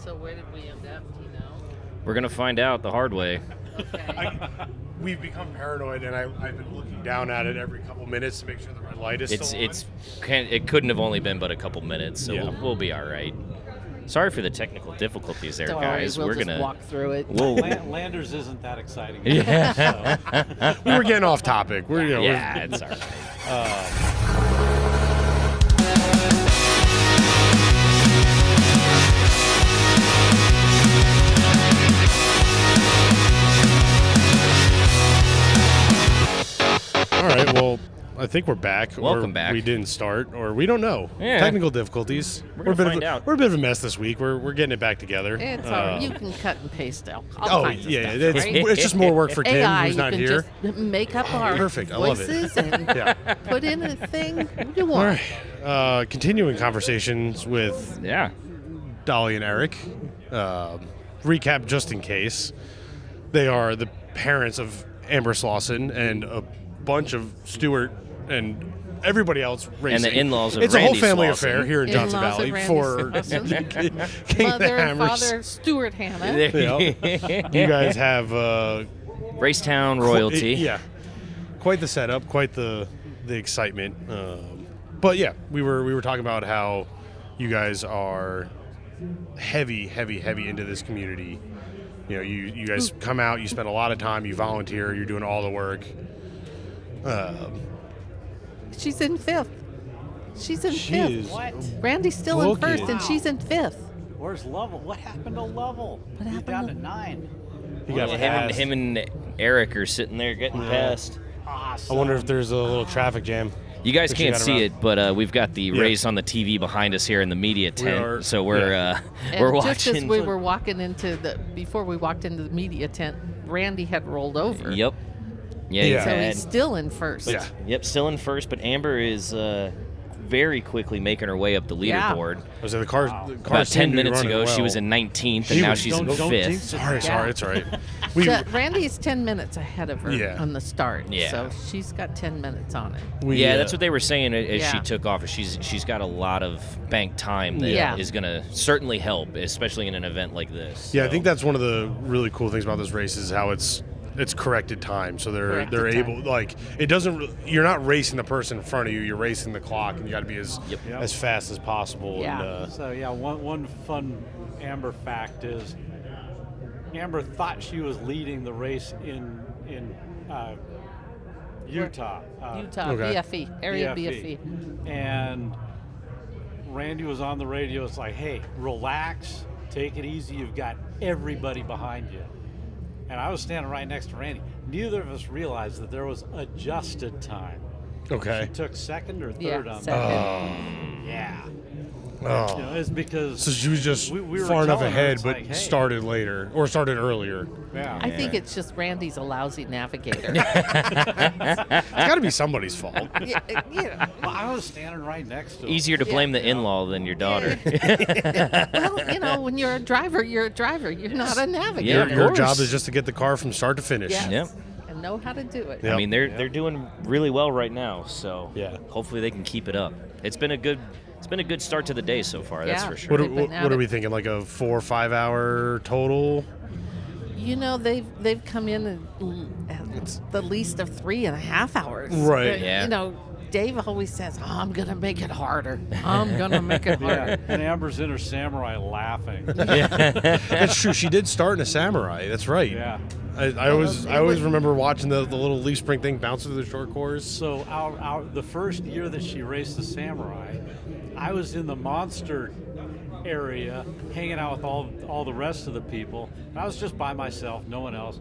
So where did we end up? Do you know? We're going to find out the hard way. Okay. We've become paranoid, and I've been looking down at it every couple minutes to make sure the red light is still on. It couldn't have only been but a couple minutes, so Yeah. we'll be all right. Sorry for the technical difficulties there, Don't guys. worry, we'll We're just gonna walk through it. Landers isn't that exciting. Yeah. We were getting off topic. Yeah, it's all right. All right, well, I think we're back. Welcome back. We didn't start, or we don't know. Yeah. Technical difficulties. We're gonna find out. We're a bit of a mess this week. We're getting it back together. It's all right. You can cut and paste all Oh, kinds of yeah. stuff, right? It's just more work for Tim, AI, who's not you can here. just make up our Perfect. I love it. voices and Yeah. put in a thing. What do you All want? right. Continuing conversations with Yeah. Dolly and Eric. Recap just in case. They are the parents of Amber Slauson and a bunch of Stuart and everybody else racing. And the in-laws of It's a whole Randy family Slauson. affair here in Johnson In-laws of Valley Randy for Slauson. King of the Mother and Hammers. father Stuart Hannah. Yep. You guys have Racetown royalty. Yeah, quite the setup, quite the excitement. But yeah, we were talking about how you guys are heavy into this community. You know, you guys come out, you spend a lot of time, you volunteer, you're doing all the work. She's in fifth. She's in She fifth. is What? Randy's still in Look first, at- and she's in fifth. Where's Lovell? What happened to Lovell? He's happened down to- to 9. You got Him and Eric are sitting there getting past. Awesome. I wonder if there's a little traffic jam. You guys If she can't got see around. it, but we've got the Yeah. race on the TV behind us here in the media tent. are- So we're yeah. we're And just as watching. we were walking before we walked into the media tent, Randy had rolled over. Yep. Yeah. Yeah. So He's he's still in first. Yeah. Yep. Still in first, but Amber is very quickly making her way up the Yeah. leaderboard. Was it the car? About 10 minutes ago, she was in 19th, and now she's in don't 5th. jinx it. Sorry, it's all right. We, So Randy's 10 minutes ahead of her Yeah. on the start. Yeah. So she's got 10 minutes on it. Yeah, that's what they were saying as she Yeah. took off. She's got a lot of bank time that Yeah. is going to certainly help, especially in an event like this. Yeah, I So- think that's one of the really cool things about this race is how it's corrected time. So they're Corrected able time. like it doesn't. You're not racing the person in front of you. You're racing the clock, and you got to be as Yep. as fast as possible. Yeah. And, So yeah, one fun Amber fact is Amber thought she was leading the race in Utah. Utah, okay. BFE, area BFE. And Randy was on the radio. It's like, hey, relax, take it easy. You've got everybody behind you. And I was standing right next to Randy. Neither of us realized that there was adjusted time. okay. She took second or third Yeah, on second. that. Yeah. Oh. You know, it's because So she was just we were far enough telling her, ahead, it's but like, hey. started later or started earlier. yeah. I think it's just Randy's a lousy navigator. It's got to be somebody's fault. Yeah, you know. Well, I was standing right next to him. Easier to blame the in-law than your daughter. Well, you know, when you're a driver, you're a driver. You're not a navigator. of Your course. job is just to get the car from start to finish. Yes. Yep. And know how to do it. Yep. I mean, they're doing really well right now, so Yeah. hopefully they can keep it up. It's been a good start to the day so far, that's Yeah. for sure. What, They've been what, at what are it. we thinking? Like a 4 or 5 hour total? You know, they've come in at the least of 3.5 hours. Right. Yeah. You know, Dave always says, "Oh, I'm gonna make it harder. I'm gonna make it Yeah, harder." and Amber's in her samurai laughing. That's true. She did start in a samurai. That's right. Yeah. I always remember watching the little leaf spring thing bounce through the short course. So the first year that she raced the samurai, I was in the monster area hanging out with all the rest of the people. I was just by myself, no one else.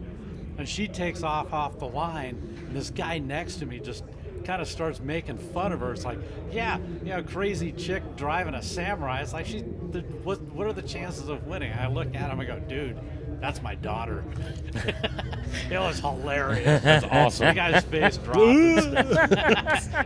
And she takes off the line, and this guy next to me just kind of starts making fun of her. It's like, yeah, crazy chick driving a samurai. It's like what are the chances of winning? I look at him, I go, dude, that's my daughter. It was hilarious. That's awesome. The guy's face dropped.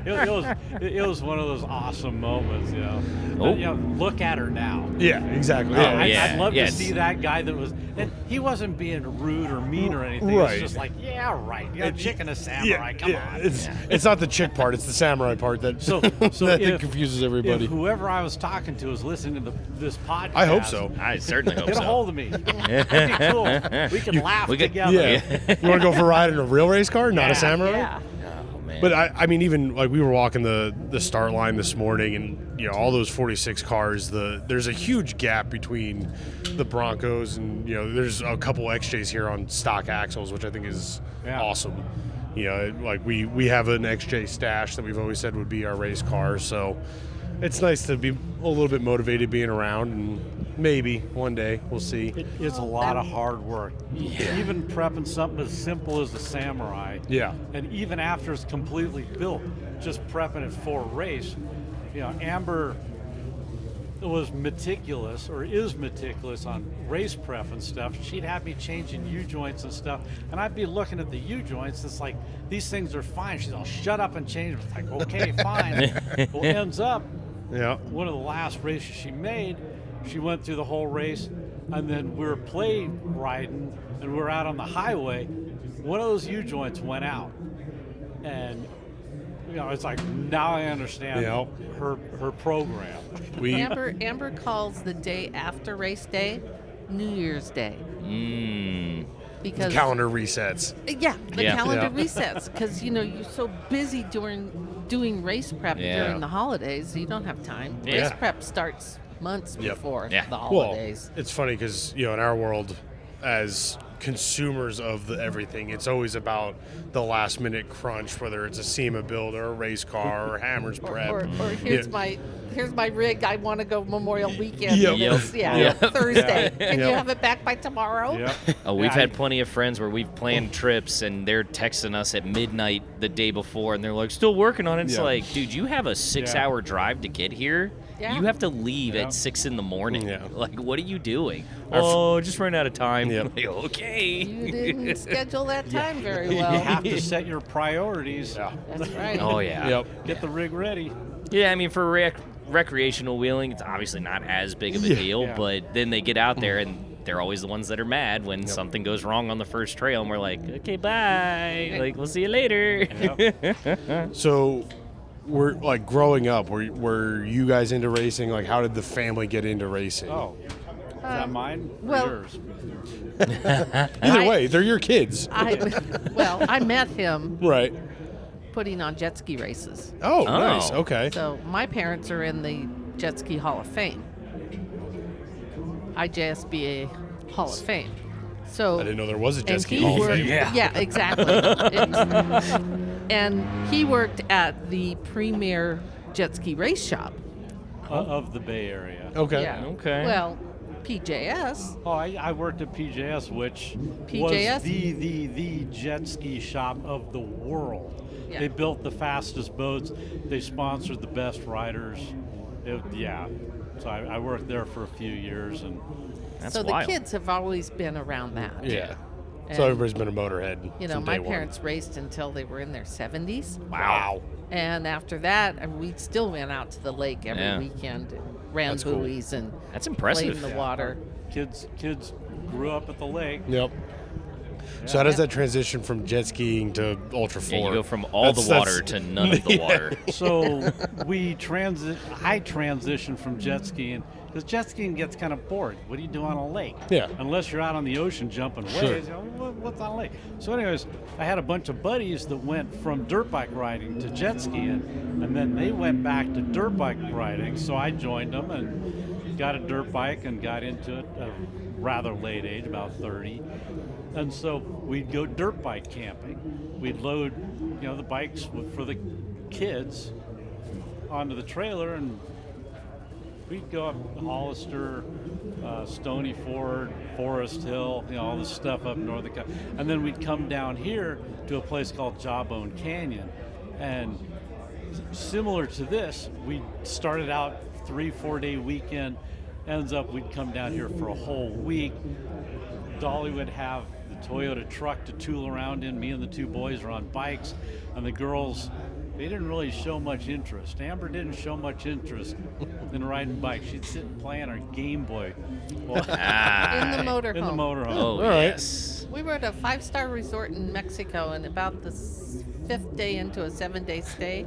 it was one of those awesome moments, you know. But, you know, look at her now. Yeah, exactly. Oh, Yeah. yeah. I'd love Yes. to see that guy that was, and he wasn't being rude or mean or anything. Right. It was just like, yeah, right. You're a chick and a samurai. Come on. It's not the chick part; it's the samurai part that that confuses everybody. If whoever I was talking to is listening to this podcast, I hope so. I certainly hope get so. a hold of me. That'd be cool. We can laugh we could- together. Yeah, you want to go for a ride in a real race car, not Yeah, a samurai? Yeah. Oh, man. But I mean, even like we were walking the start line this morning, and you know all those 46 cars. There's a huge gap between the Broncos, and you know there's a couple XJs here on stock axles, which I think is awesome. You know, like we have an XJ stash that we've always said would be our race car, so it's nice to be a little bit motivated being around, and maybe one day we'll see. It's a lot of hard work. Even prepping something as simple as the Samurai. Yeah. And even after it's completely built, just prepping it for a race. You know, Amber was meticulous, or is meticulous on race prep and stuff. She'd have me changing U-joints and stuff, and I'd be looking at the U-joints. It's like, these things are fine. She's all, shut up and change them. It's like, okay, fine. Well, ends up, Yeah. one of the last races she made, she went through the whole race, and then we were play riding, and we were out on the highway. One of those U-joints went out, and you know, it's like, now I understand Yep. her program. We Amber calls the day after race day New Year's Day because calendar resets. yeah, the Yeah. calendar Yeah. resets because you know you're so busy doing race prep Yeah. during the holidays, you don't have time. Yeah. Race prep starts months Yep. before Yeah. the holidays. Well, it's funny because you know in our world, as consumers of everything, it's always about the last minute crunch, whether it's a SEMA build or a race car or Hammers prep. Or here's my rig. I want to go Memorial Weekend. Yep. Yep. Yeah, Yep. Thursday. Can you Yep. have it back by tomorrow? Yep. Oh, we've Yeah, had plenty of friends where we've planned trips and they're texting us at midnight the day before and they're like, still working on it. It's Yeah. like, dude, you have a 6-hour drive to get here. Yeah. You have to leave Yeah. at 6 in the morning. Yeah. Like, what are you doing? Our Just ran out of time. Yep. Like, okay. You didn't schedule that time very well. You have to set your priorities. Yeah. That's right. Oh, yeah. Yep. Get the rig ready. Yeah, I mean, for recreational wheeling, it's obviously not as big of a deal, Yeah. but then they get out there and they're always the ones that are mad when something goes wrong on the first trail, and we're like, okay, bye. Like, we'll see you later. So, we're like growing up. Were you guys into racing? Like, how did the family get into racing? Oh, is that mine or well- yours? Either way, they're your kids, I met him right? putting on jet ski races. Oh, nice. Okay. So my parents are in the Jet Ski Hall of Fame, IJSBA Hall of Fame. So I didn't know there was a jet and ski he hall of worked, fame. yeah, exactly. It's- and he worked at the premier jet ski race shop. Of the Bay Area. Okay. Yeah. Okay. Well, PJS. Oh, I worked at PJS, which PJS? was the jet ski shop of the world. Yeah. They built the fastest boats. They sponsored the best riders. So I worked there for a few years, and That's so wild. the kids have always been around that. Yeah. And, So everybody's been a motorhead. You know, from my day one. parents raced until they were in their 70s. Wow. And after that, we still went out to the lake every Yeah. weekend, ran That's cool. buoys and That's played impressive. in the water. kids grew up at the lake. Yep. So how does that transition from jet skiing to Ultra 4? Yeah, you go from all the water to none of the water. So I transitioned from jet skiing because jet skiing gets kind of bored. What do you do on a lake? Yeah. Unless you're out on the ocean jumping waves. Sure. You know, what's on a lake? So, anyways, I had a bunch of buddies that went from dirt bike riding to jet skiing, and then they went back to dirt bike riding. So I joined them and got a dirt bike and got into it at a rather late age, about 30. And so we'd go dirt bike camping. We'd load, the bikes for the kids onto the trailer, and we'd go up Hollister, Stony Ford, Forest Hill, all this stuff up north of, and then we'd come down here to a place called Jawbone Canyon. And similar to this, we started out 3-4 day weekend, ends up we'd come down here for a whole week, Dolly would have the Toyota truck to tool around in. Me and the two boys were on bikes, and the girls, they didn't really show much interest. Amber didn't show much interest in riding bikes. She'd sit and play on her Game Boy. Well, In the motorhome. in the motorhome. Oh, All right. yes. We were at a 5-star resort in Mexico, and about the 5th day into a 7-day stay,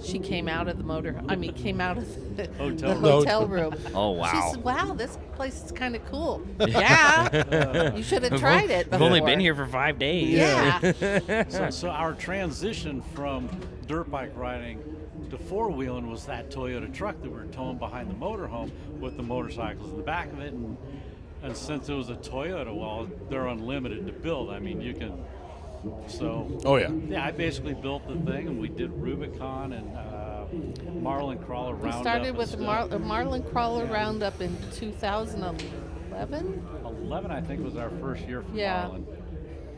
she came out of the came out of the hotel room. Oh, wow. She said, "Wow, this place is kind of cool." Yeah, you should have tried it. I've only before. been here for 5 days. Yeah. So our transition from dirt bike riding to four-wheeling was that Toyota truck that we were towing behind the motorhome with the motorcycles in the back of it. And since it was a Toyota, well, they're unlimited to build. I mean, you can. So. Oh yeah. Yeah, I basically built the thing, and we did Rubicon and Marlin Crawler We Roundup. started with and a stuff. Marlin Crawler Roundup in 2011. 11, I think, was our first year for Yeah. Marlin.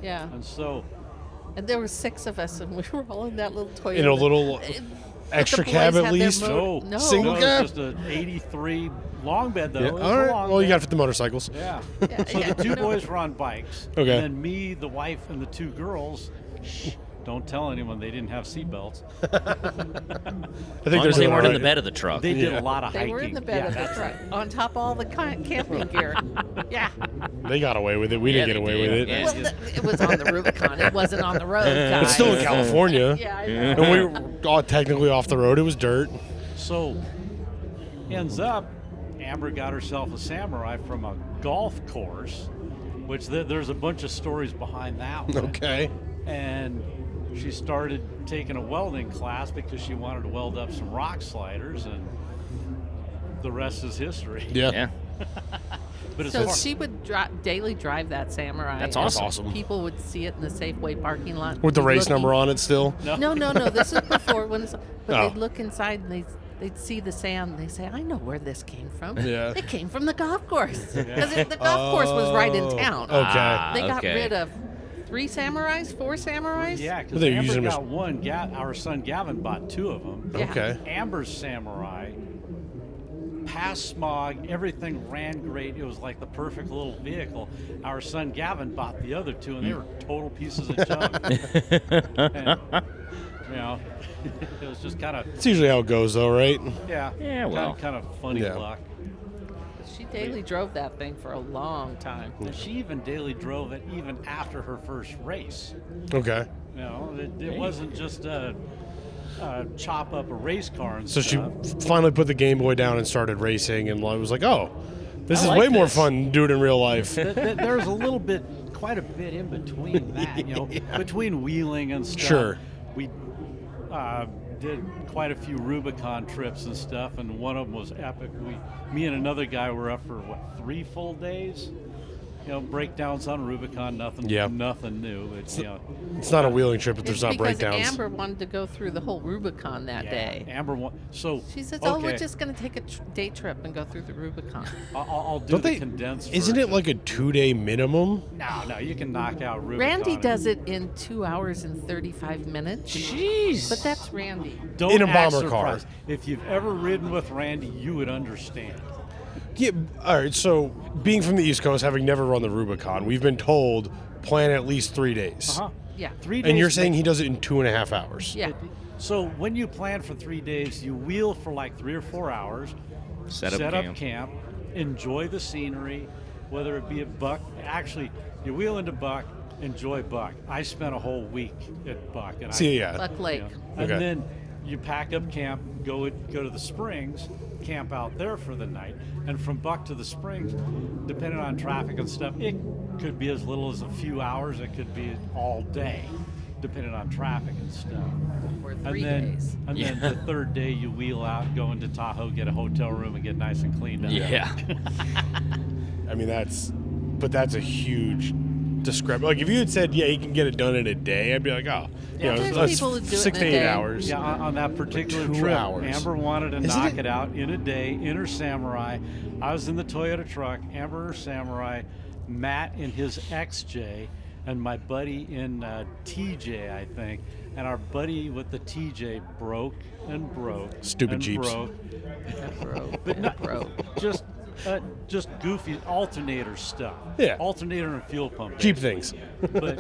Yeah, And so, and there were 6 of us, and we were all in that little Toyota. In a little extra the cab boys at had their least? No. Single it cab? was just an 83 long bed, though. Yeah. It was All a right. long Well, you bed. got it for the motorcycles. Yeah. Yeah, So yeah, the two no. boys were on bikes. Okay. And then me, the wife, and the two girls. Don't tell anyone they didn't have seatbelts. I As think long as they a- weren't in the bed of the truck. They did Yeah. a lot of They hiking. were in the bed Yeah, of the that's truck, on top of all the camping gear. Yeah. They got away with it. We Yeah, didn't get they away did. with it. Yeah. Well, it was on the Rubicon. It wasn't on the road, guys. It's still in California. Yeah, I know. And we were all technically off the road. It was dirt. So, ends up, Amber got herself a Samurai from a golf course, which there's a bunch of stories behind that one. Okay. And she started taking a welding class because she wanted to weld up some rock sliders, and the rest is history. Yeah. Yeah. But as So far, she would daily drive that Samurai. That's and awesome. People would see it in the Safeway parking lot. With the race looking- number on it still. No. This is before but Oh. they'd look inside and they'd see the sand and they say, "I know where this came from. Yeah. It came from the golf course because the golf course was right in town. Okay. They got Okay. rid of 4 Samurais. yeah, because They're Amber using them as- got one. Our son Gavin bought 2 of them. Yeah. Okay. Amber's Samurai passed smog, everything ran great. It was like the perfect little vehicle. Our son Gavin bought the other 2, and they were total pieces of junk. And, you know, it was just kind of It's usually how it goes, though, right? Yeah, well. kind of funny Yeah. luck. She daily drove that thing for a long time. And she even daily drove it even after her first race. Okay. You know, it wasn't just a chop up a race car and So she stuff. finally put the Game Boy down and started racing, and I was like, "Oh, this I is like way more this. fun than do it in real life." There's a little bit, quite a bit in between that, you know, between wheeling and stuff. Sure. We did quite a few Rubicon trips and stuff, and one of them was epic. Me and another guy were up for 3 full days. You know, breakdowns on Rubicon, nothing new. It's, you know, It's not a wheeling trip if It's there's not because breakdowns. Amber wanted to go through the whole Rubicon that day. Amber so She says, "Oh, we're okay, just going to take a day trip and go through the Rubicon." I'll do Don't the they? condensed Isn't it version. like a 2-day minimum? No, you can knock out Rubicon. Randy does it in 2 hours and 35 minutes. Jeez. But that's Randy. Don't in a act bomber car. surprised. If you've ever ridden with Randy, you would understand. Yeah. All right. So, being from the East Coast, having never run the Rubicon, we've been told plan at least 3 days. Yeah. 3 days. And you're saying he does it in 2.5 hours? Yeah. So when you plan for 3 days, you wheel for like 3 or 4 hours, Set up camp. enjoy the scenery, whether it be at Buck. Actually, you wheel into Buck, enjoy Buck. I spent a whole week at Buck. And See, yeah. Buck Lake. And Okay. then you pack up camp, go to the Springs, camp out there for the night, and from Buck to the Springs, depending on traffic and stuff, it could be as little as a few hours. It could be all day, depending on traffic and stuff. For And 3 then, days. and then the third day you wheel out, go into Tahoe, get a hotel room, and get nice and cleaned up. Yeah. I mean, that's a huge discrepancy. Like, if you had said, yeah, you can get it done in a day, I'd be like, oh, Yeah, you know, there's that's people who do it 6 in to a 8 day. hours. Yeah, on that particular 2 trip, hours. Amber wanted to Isn't knock it- it out in a day in her Samurai. I was in the Toyota truck, Amber in her Samurai, Matt in his XJ, and my buddy in TJ, I think. And our buddy with the TJ broke and broke. Stupid and Jeeps. Broke. Bro. But not, Bro. just just goofy alternator stuff. Yeah. Alternator and fuel pump. Jeep things. But,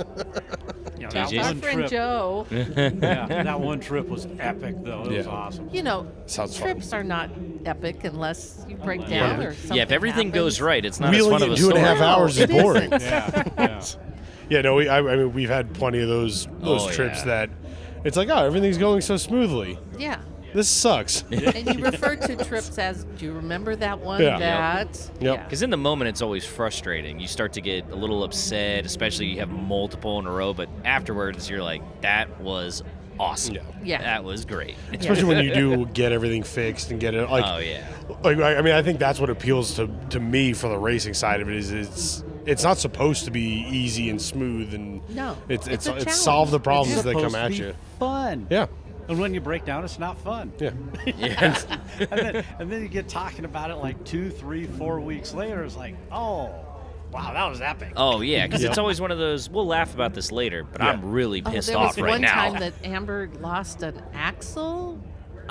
that TJ's. Our one friend trip, Joe. that one trip was epic, though. It was Yeah. awesome. You know, Sounds fun. trips are not epic unless you break down or something. Yeah, if everything goes happens. right, it's not Wheeling as fun it of in a 2.5 story. hours is It boring. isn't. Yeah. Yeah, no, I mean, we've had plenty of those Oh, trips yeah. that it's like, oh, everything's going so smoothly. Yeah. This sucks. And you refer to trips as, do you remember that one? Yeah. That. Yep. Because in the moment, it's always frustrating. You start to get a little upset, especially you have multiple in a row. But afterwards, you're like, that was awesome. Yeah. Yeah. That was great. Especially when you do get everything fixed and get it like. Oh, yeah. Like I mean, I think that's what appeals to me for the racing side of it is it's not supposed to be easy and smooth and No, it's it's a challenge. solve the problems It's that come supposed to at be you. Fun. Yeah, And when you break down, it's not fun. yeah. Yeah. and then you get talking about it like 2, 3, 4 weeks later. It's like, oh, wow, that was epic. Oh, yeah, because Yep. it's always one of those, we'll laugh about this later, but Yeah. I'm really Oh, pissed there off was right one now. time that Amber lost an axle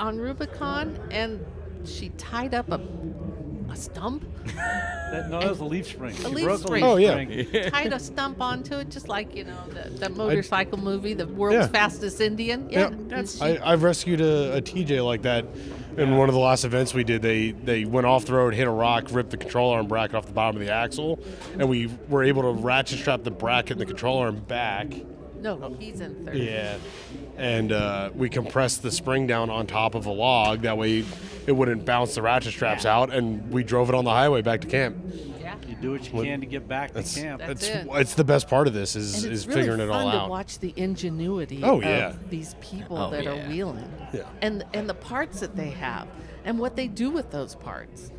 on Rubicon, and she tied up a stump, That was a leaf spring. She leaf broke spring. a Oh, leaf yeah. spring. tied a stump onto it, just like, the motorcycle movie, The World's Yeah. Fastest Indian. Yeah, Yep. and she- I've rescued a TJ like that. In one of the last events we did, they went off the road, hit a rock, ripped the control arm bracket off the bottom of the axle, and we were able to ratchet strap the bracket and the control arm back. no, he's in third. Yeah. And we compressed the spring down on top of a log. That way it wouldn't bounce the ratchet straps out, and we drove it on the highway back to camp. Yeah. You do what you can to get back to camp. That's it. It's the best part of this And is it's really figuring it all fun to out. watch the ingenuity Oh, yeah. of these people Oh, that yeah. are wheeling, Yeah. and the parts that they have, and what they do with those parts.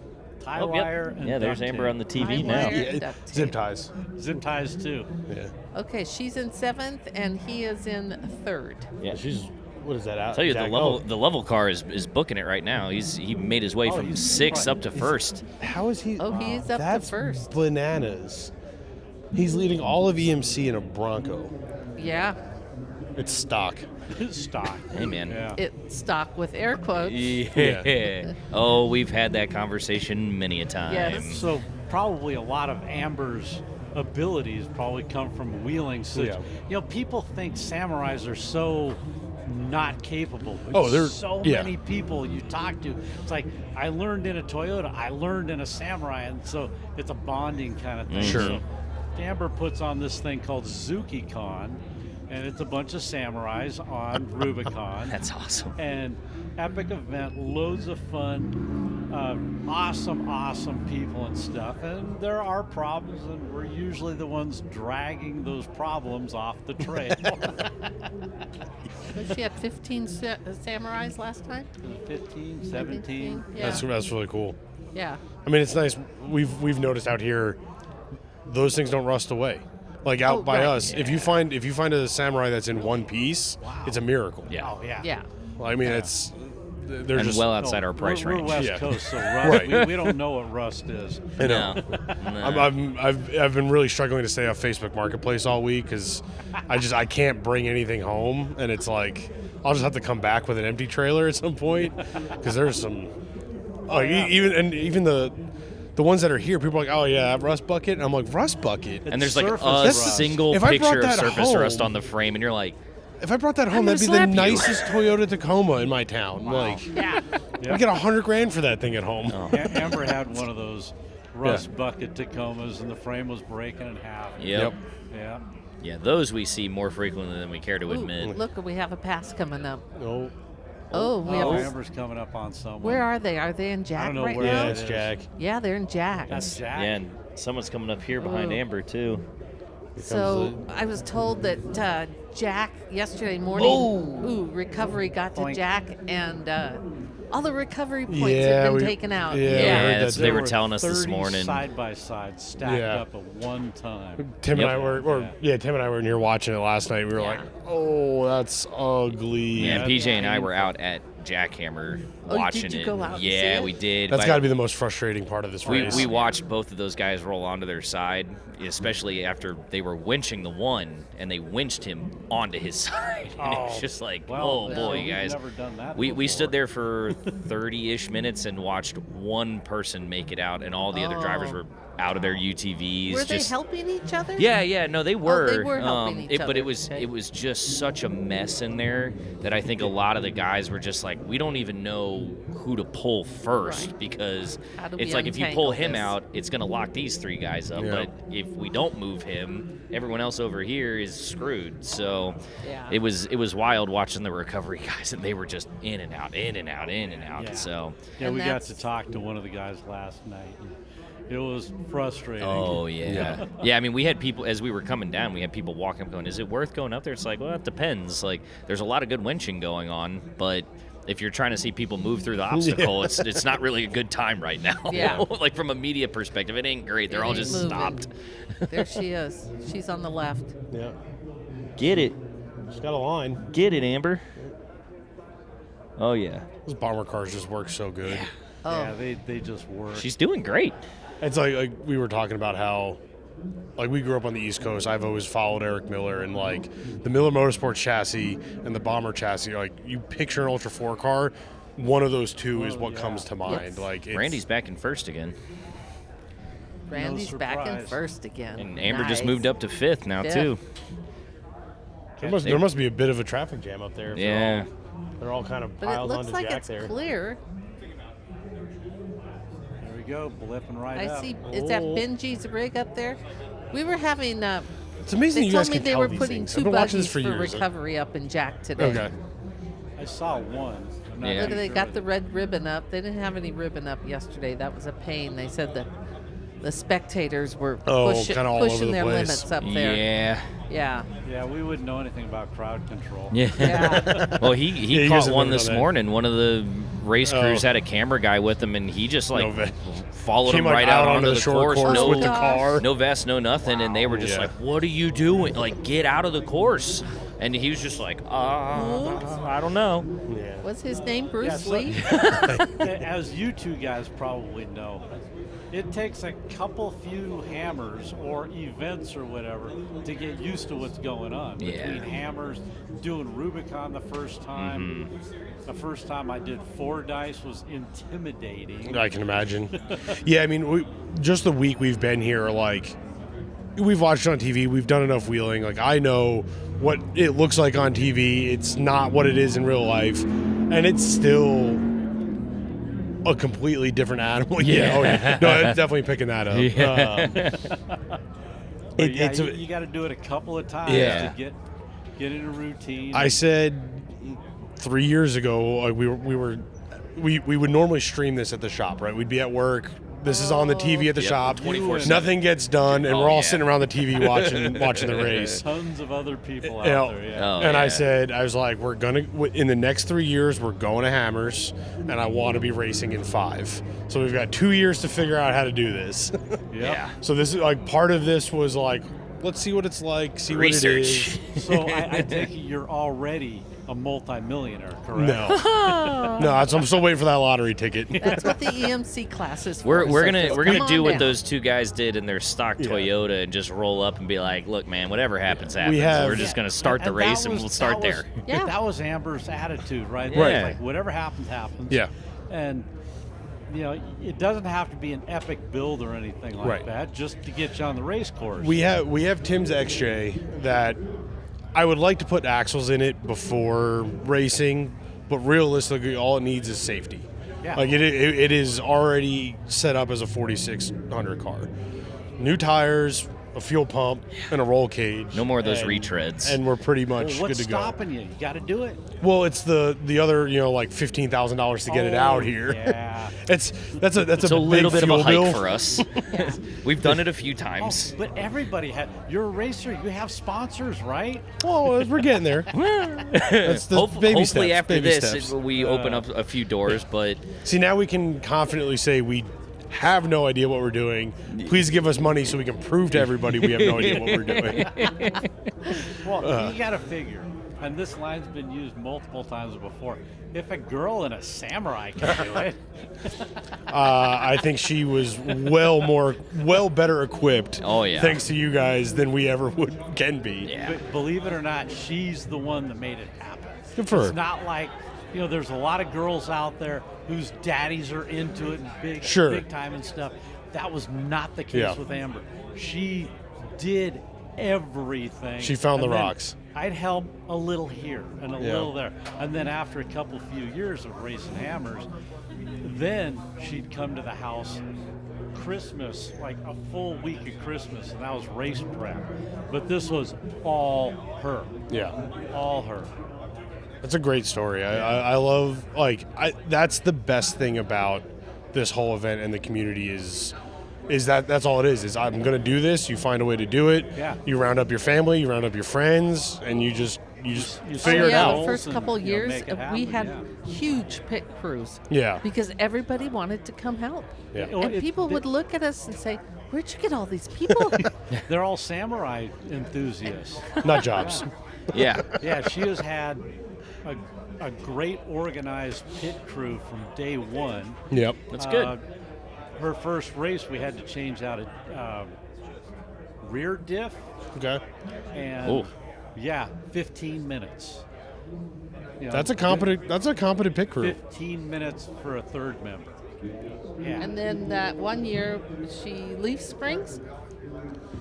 Tie Oh, yep. wire and Yeah, there's duct Amber tape. on the TV Tie now. wire. Yeah, Duct tape. zip ties. Zip ties too. Yeah. Okay, she's in 7th, and he is in 3rd. Yeah. She's what is that out? I'll tell you, Jack? the level car is booking it right now. He made his way from he's 6th right. up to 1st. How is he? Oh, he's up to that's 1st. Bananas. He's leading all of EMC in a Bronco. Yeah, It's stock. Stock. Hey, man. Yeah. it's stock with air quotes. Yeah. Oh, we've had that conversation many a time. Yes. So probably a lot of Amber's abilities probably come from wheeling. So, Yeah. people think samurais are so not capable. But Oh, they're- so yeah. many people you talk to. It's like I learned in a Toyota, I learned in a Samurai, and so it's a bonding kind of thing. Sure. So Amber puts on this thing called ZukiCon, and it's a bunch of samurais on Rubicon. That's awesome. And epic event, loads of fun, awesome people and stuff. And there are problems, and we're usually the ones dragging those problems off the trail. She had 15 samurais last time. 15, 17. Yeah. That's really cool. Yeah. I mean, it's nice. We've noticed out here, those things don't rust away. Like out Oh, by right. us, if you find a samurai that's in one piece, it's a miracle. Yeah. Oh, yeah. Yeah. Well, I mean, it's they're And just well outside our price we're range. West Yeah. Coast, so rust, Right. we don't know what rust is. I know. No. I've been really struggling to stay off Facebook Marketplace all week because I can't bring anything home, and it's like I'll just have to come back with an empty trailer at some point because there's some even the ones that are here, people are like, oh yeah, rust bucket, and I'm like, rust bucket. And there's like Surface a rust. single If I brought picture of that surface rust home- on the frame, and you're like, If I brought that home, I'm that'd be gonna the slap you. nicest Toyota Tacoma in my town. Like, Yeah. we get $100,000 for that thing at home. Amber had one of those rust bucket Tacomas, and the frame was breaking in half. yep. Yeah. Yeah, those we see more frequently than we care to Ooh, admit. look, we have a pass coming up. No. Oh, we Oh, have. Amber's coming up on someone. Where are they? Are they in Jack I don't know right where now? Yeah, that it's is. Jack. Yeah, they're in Jack. That's Jack. Yeah, and someone's coming up here behind Oh. Amber too. So I was told that Jack yesterday morning, recovery got to Boink. Jack, and all the recovery points Yeah, had we- been taken out. yeah, we heard Yeah, that that's too. they were There telling us this 30 morning. side by side stacked Yeah. up at one time. Tim Yep. and I were, Tim and I were in here watching it last night. We were Yeah. like, oh, that's ugly. Yeah, and Yeah, PJ and I painful. were out at jackhammer Oh, watching did you it. go out and see Yeah, it? we did. That's But got to be the most frustrating part of this race. we watched both of those guys roll onto their side, especially after they were winching the one, and they winched him onto his side. And it was just like, oh, boy, we've guys. never done that We before. stood there for 30-ish minutes and watched one person make it out, and all the other drivers were out of their UTVs. Were they just, helping each other? Yeah, no, they were. they were helping each But other. it was Okay. it was just such a mess in there that I think a lot of the guys were just like, we don't even know who to pull first Right. because How do it's we like if you pull untangle him this? out, it's going to lock these three guys up. Yeah. But if we don't move him, everyone else over here is screwed. So Yeah. it was wild watching the recovery guys, and they were just in and out, in and out, in and out. Yeah. So. Yeah, And we got that's- to talk to one of the guys last night. It was frustrating. Oh yeah. Yeah, I mean, we had people as we were coming down. We had people walking up, going, "Is it worth going up there?" It's like, well, it depends. Like, there's a lot of good winching going on, but if you're trying to see people move through the obstacle, it's not really a good time right now. Yeah. Like from a media perspective, it ain't great. They're It all ain't just moving. stopped. There she is. She's on the left. Yeah. Get it, She's got a line. get it, Amber. Oh yeah, Those bomber cars just work so good. Oh, Yeah, they just work. she's doing great. It's like we were talking about how, like, we grew up on the East Coast. I've always followed Eric Miller, and like the Miller Motorsports chassis and the Bomber chassis. Like, you picture an Ultra 4 car, one of those two is what comes to mind. Yes. Like, it's, Randy's back in first again, Randy's back in surprise. first again. and Amber just Nice. moved up to fifth now Fifth. too. There must be a bit of a traffic jam up there. if Yeah. they're all kind of But it piled looks onto like Jack it's there. clear. There we go, blipping right I up. see. Is that Oh. Benji's rig up there? We were having. It's amazing They you told guys me can they tell were these putting things. two I've been watching buggies this for for years. recovery up in Jack today. Okay. I saw one. I'm not Yeah. Look, too they sure got what the it- red ribbon up. They didn't have any ribbon up yesterday. That was a pain. They said the spectators were kinda all over pushing the their place. limits up there. Yeah. Yeah. Yeah, we wouldn't know anything about crowd control. Yeah. Yeah. Well, he Yeah, you guys caught have one never this done that. morning. One of the race crews Oh. had a camera guy with him, and he just like No vest. followed Came him like right out out onto the short course. course No, with the gosh. car. no vest, no nothing, and they were just Yeah. like, "What are you doing? Like, get out of the course!" And he was just like, I don't know." Yeah. What's his name? Bruce Yeah, so- Lee? As you two guys probably know, it takes a couple few hammers or events or whatever to get used to what's going on. Yeah. Between hammers, doing Rubicon the first time. The first time I did 4 dice was intimidating. I can imagine. Yeah, I mean, just the week we've been here, like, we've watched it on TV. We've done enough wheeling. Like, I know what it looks like on TV. It's not what it is in real life, and it's still a completely different animal. Yeah, oh yeah. No, it's definitely picking that up. Yeah. But yeah, it's a- you got to do it a couple of times Yeah. to get in a routine. I said 3 years ago, like, we would normally stream this at the shop, right? We'd be at work. This is on the TV at the Yep, shop. 24/7. Nothing gets done, and Oh, we're all yeah. sitting around the TV watching the race. Tons of other people out You know, there. Yeah. Oh, and I yeah. said, I was like, we're gonna in the next 3 years, we're going to Hammers, and I want to be racing in 5. So we've got 2 years to figure out how to do this. Yep. Yeah. So this is like part of this was like, let's see what it's like, see Research. what it is. So I take it you're already a multimillionaire, correct? No, no, I'm still waiting for that lottery ticket. That's what the EMC class is for. We're So gonna just we're gonna come do on what down. those two guys did in their stock Yeah. Toyota and just roll up and be like, "Look, man, whatever happens, happens. have- We're just gonna start the that race and was- we'll start that was- there." Yeah. That was Amber's attitude, right? Right. It's like whatever happens, happens. Yeah. And you know, it doesn't have to be an epic build or anything like Right. that, just to get you on the race course. We have Tim's XJ that I would like to put axles in it before racing, but realistically, all it needs is safety. Yeah. Like it is already set up as a 4600 car. New tires, a fuel pump, and a roll cage. No more of those and- retreads. And we're pretty Well, much what's good to go. stopping you? You got to do it. Well, it's the other, like $15,000 to get it out here. Yeah. That's a It's a big little bit of a fuel hike bill. for us. We've done it a few times. But everybody had. You're a racer. You have sponsors, right? Well, we're getting there. That's the baby Hopefully steps, after baby this, steps. we open up a few doors, but See, now we can confidently say we have no idea what we're doing. Please give us money so we can prove to everybody we have no idea what we're doing. Well, you got to figure. and this line's been used multiple times before. If a girl in a samurai can do it, I think she was well better equipped. Oh, yeah. Thanks to you guys than we ever can be. Yeah. but believe it or not, she's the one that made it happen. Good for her. It's not like, there's a lot of girls out there whose daddies are into it and big time and stuff. That was not the case with Amber. She did everything. She found the and then rocks. I'd help a little here and a little there. And then after a few years of racing hammers, then she'd come to the house Christmas, like a full week of Christmas, and that was race prep. But this was all her. Yeah. All her. That's a great story. I love, that's the best thing about this whole event and the community is that's all it is I'm going to do this. You find a way to do it. Yeah. You round up your family, you round up your friends, and you just figure it out. The first and, couple years, make it we happen, had huge pit crews. Yeah. Because everybody wanted to come help. Yeah. And people would look at us and say, "Where'd you get all these people?" They're all samurai enthusiasts. Not jobs. Yeah. Yeah, she has had a great organized pit crew from day one. Yep. That's good. Her first race, we had to change out a rear diff, Okay. and Ooh. 15 minutes. That's a competent pit crew. 15 minutes for a third member. Yeah, And then that one year, she leaf springs.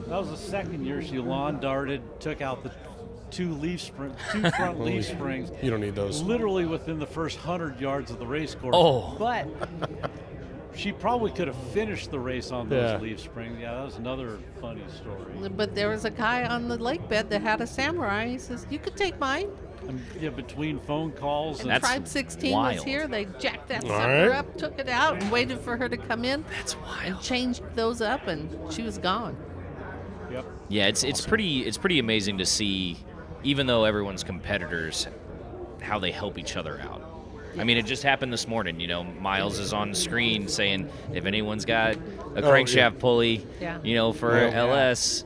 that was the second year she lawn darted, took out the two front leaf springs. You don't need those. Literally within the first 100 yards of the race course. Oh. But she probably could have finished the race on those Yeah. leaf springs. Yeah, that was another funny story. But there was a guy on the lake bed that had a samurai. He says, "You could take mine." And, between phone calls and That's Tribe 16 was wild. here. They jacked that All sucker right. up, took it out, and waited for her to come in. That's And wild. changed those up, and she was gone. yep. Yeah, it's pretty amazing to see, even though everyone's competitors, how they help each other out. I mean, it just happened this morning. Miles is on the screen saying if anyone's got a crankshaft pulley, Yeah. for Oh, yeah. LS,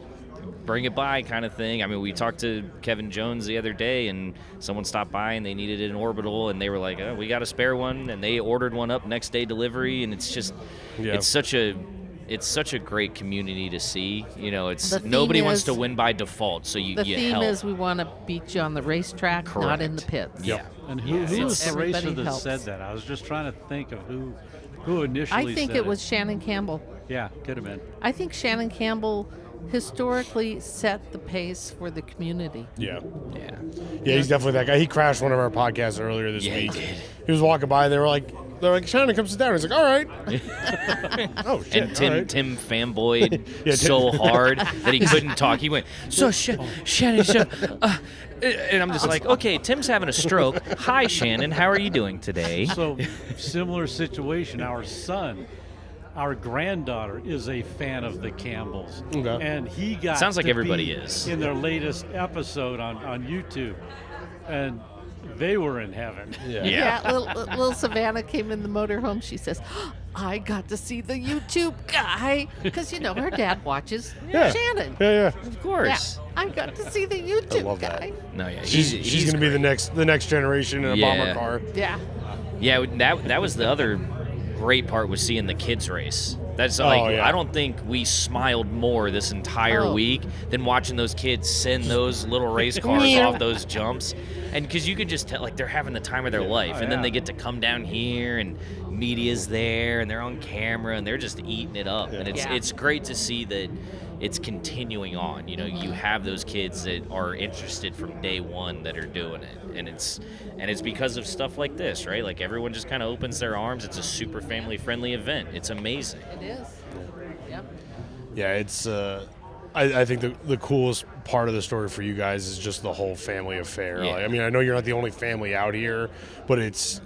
bring it by kind of thing. I mean, we talked to Kevin Jones the other day, and someone stopped by and they needed an orbital, and they were like, "Oh, we got a spare one," and they ordered one up next day delivery, and it's just, Yeah. it's such a great community to see. It's The theme nobody wants is- to win by default, so you The you theme help. is we want to beat you on the racetrack, not in the Correct. pits. Yeah. And who was the Everybody racer that helps. said that? I was just trying to think of who initially I think said it was Shannon Campbell. Yeah, could have been. I think Shannon Campbell historically set the pace for the community. Yeah. Yeah. Yeah, he's definitely that guy. He crashed one of our podcasts earlier this Yeah, he week. did. He was walking by, and they're like, Shannon, come sit down. He's like, all right. Oh, shit. And Tim all right. Tim fanboyed Yeah, Tim- so hard that he couldn't talk. He went, Shannon, and I'm just like, okay, Tim's having a stroke. Hi, Shannon, how are you doing today? So, similar situation. Our granddaughter is a fan of the Campbells. Okay. And he got Sounds like to everybody be is. in their latest episode on YouTube. And they were in heaven. Yeah. Little Savannah came in the motorhome. She says, "I got to see the YouTube guy," because her dad watches Yeah. Shannon. Yeah. Of Yeah, course. I got to see the YouTube love that. guy. No, yeah, She's going to be great. the next generation in a Yeah. bomber car. Yeah. Yeah, that was the other great part, was seeing the kids race. That's yeah. I don't think we smiled more this entire week than watching those kids send those little race cars Yeah. off those jumps. And because you could just tell, they're having the time of their life. And then they get to come down here, and media's there, and they're on camera, and they're just eating it up. And it's great to see that it's continuing on. You have those kids that are interested from day one that are doing it. And it's because of stuff like this, right? Like, everyone just kind of opens their arms. It's a super family-friendly event. It's amazing. It is. Yep. Yeah, it's. I think the coolest part of the story for you guys is just the whole family affair. Yeah. Like, I know you're not the only family out here, but it's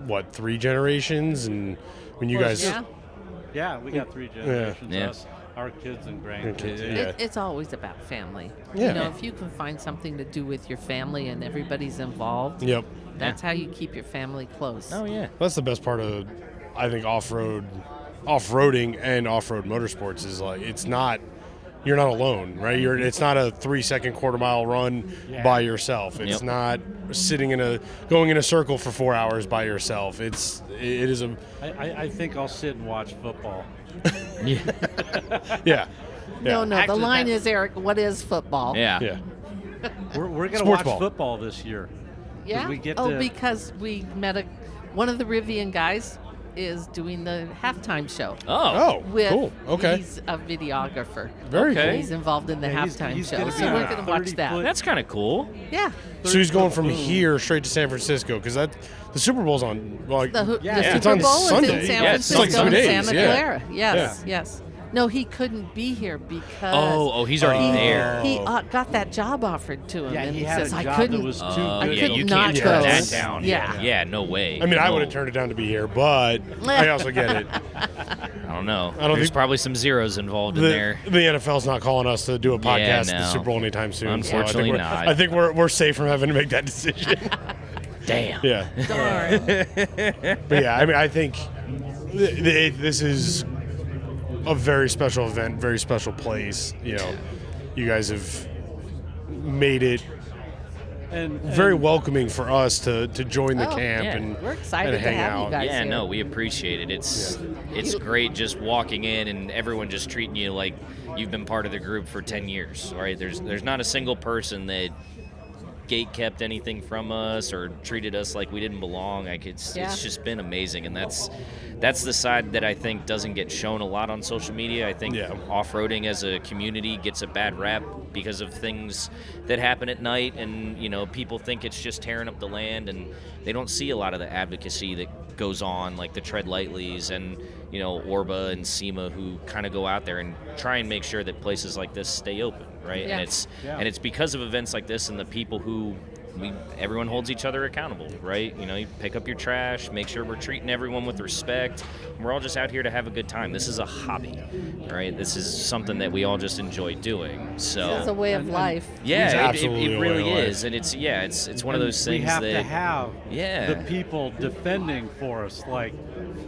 what, 3 generations, and when you guys. Yeah. Yeah, we got 3 generations. Yeah. Us, our kids and grandkids. Yeah. It's always about family. Yeah. If you can find something to do with your family and everybody's involved, Yep. that's how you keep your family close. Oh, yeah. That's the best part of, I think, off-roading and off-road motorsports is, like, it's not you're not alone, right? It's not a 3-second quarter-mile run by yourself. It's not sitting going in a circle for 4 hours by yourself. It is a. I think I'll sit and watch football. Yeah. No, the Actually, line is, Eric, what is football? Yeah. We're going to Sports watch ball. football this year. Yeah? We get oh, to- because we met one of the Rivian guys is doing the halftime show. Oh. With, cool. Okay. He's a videographer. Very Okay. cool. He's involved in the he's halftime show. gonna be So on we're a going to watch 30-foot that. That's kind of cool. Yeah. So he's going from here straight to San Francisco because the Super Bowl's on. Like, The Yeah, it's Super on Bowl Sunday. is in San Yeah, it's Francisco like 2 days, and Santa yeah. Clara. Yes. No, he couldn't be here because He's already he, there. he got that job offered to him. Yeah, and he he had says, a I job couldn't. that was too I good. yeah, could you not can't go. turn that down. Yeah. Yeah, no way. I mean, I No. would have turned it down to be here, but I also get it. I don't know. I don't There's think- probably some zeros involved in there. The NFL's not calling us to do a podcast at the no. Super Bowl anytime soon. Unfortunately so not. I think we're safe from having to make that decision. Damn. Yeah. Darn. But yeah, I mean, I think this is a very special event, very special place. You know, you guys have made it And very welcoming for us to join the Oh, camp yeah. and We're excited and to hang have out. you guys Yeah, here. no, we appreciate it. It's great just walking in and everyone just treating you like you've been part of the group for 10 years, right? There's not a single person that gate kept anything from us or treated us like we didn't belong. Like it's just been amazing, and that's the side that I think doesn't get shown a lot on social media. I think off-roading as a community gets a bad rap because of things that happen at night, and people think it's just tearing up the land, and they don't see a lot of the advocacy that goes on, like the Tread Lightlies and Orba and SEMA, who kind of go out there and try and make sure that places like this stay open, right? Yeah. And it's because of events like this and the people who everyone holds each other accountable, right? You pick up your trash, make sure we're treating everyone with respect. We're all just out here to have a good time. This is a hobby, right? This is something that we all just enjoy doing. So It's a way of life. It's yeah, absolutely it a way really of life. is, and it's one of those things we have that to have Yeah. the people defending for us, like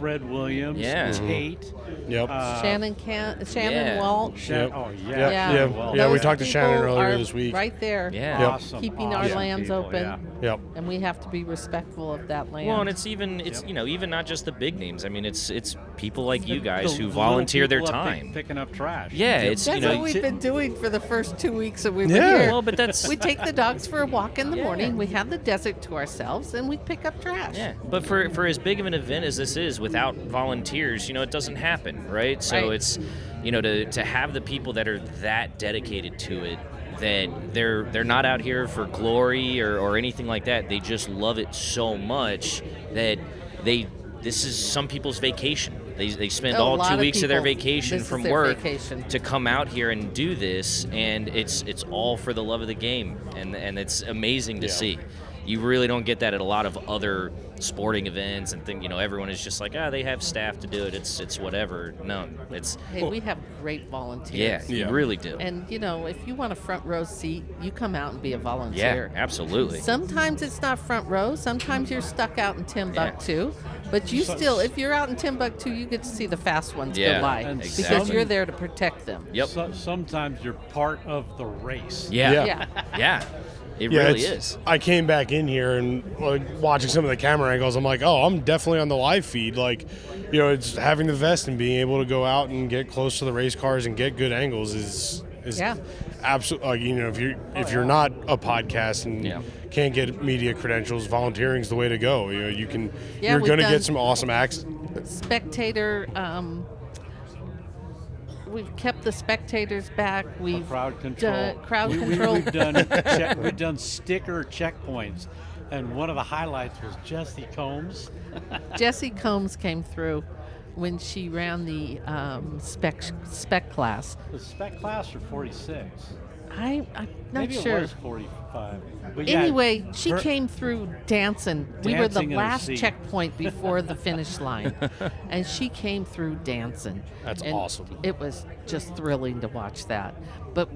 Fred Williams, Yeah. Tate, Yep. Shannon Yeah. Walsh. Yep. Oh Yeah, Yeah. we Those talked to Shannon people earlier are this week. Right there. Yeah. Awesome, Keeping our awesome lands people, open. yeah. Yep. And we have to be respectful of that land. Well, and it's even even not just the big names. I mean, it's people like you The guys who little volunteer their people up time. picking up trash. Yeah, it's That's what we've been doing for the first 2 weeks that we've been Yeah. here. Well, but that's We take the dogs for a walk in the Yeah. morning. We have the desert to ourselves, and we pick up trash. yeah. But for as big of an event as this is, without volunteers, it doesn't happen, right? So Right. it's to have the people that are that dedicated to it, that they're not out here for glory or anything like that. They just love it so much that this is some people's vacation. They spend Oh, a all lot 2 of weeks of their people, vacation this is from their work vacation. to come out here and do this, and it's all for the love of the game, and it's amazing to see. You really don't get that at a lot of other sporting events and things. Everyone is just like, they have staff to do it. It's whatever. No, it's Hey, we have great yeah, volunteers. you really do. And, if you want a front row seat, you come out and be a Yeah, volunteer. absolutely. Sometimes it's not front row. Sometimes you're stuck out in Timbuktu. But you still, if you're out in Timbuktu, you get to see the fast ones Yeah, go by. and Because exactly. you're there to protect them. Yep. Sometimes you're part of the race. Yeah. Yeah. Yeah. It Yeah, really it's- is. I came back in here and watching some of the camera angles, I'm like, oh, I'm definitely on the live feed. Like, it's having the vest and being able to go out and get close to the race cars and get good angles is Yeah. absolutely. If you're not a podcast and Yeah. can't get media credentials, volunteering's the way to go. You can. Yeah, you're we've going to done- get some awesome acts. Spectator, we've kept the spectators back. We've Crowd control. done crowd We- control. We've done sticker checkpoints, and one of the highlights was Jesse Combs. Jessie Combs came through when she ran the spec class. The spec class or 46. I'm not Maybe sure. it was 45. But yeah, Anyway, she her- came through dancing. We were the Dancing in her last seat. checkpoint before the finish line. And she came through dancing. That's And awesome. It was just thrilling to watch that. But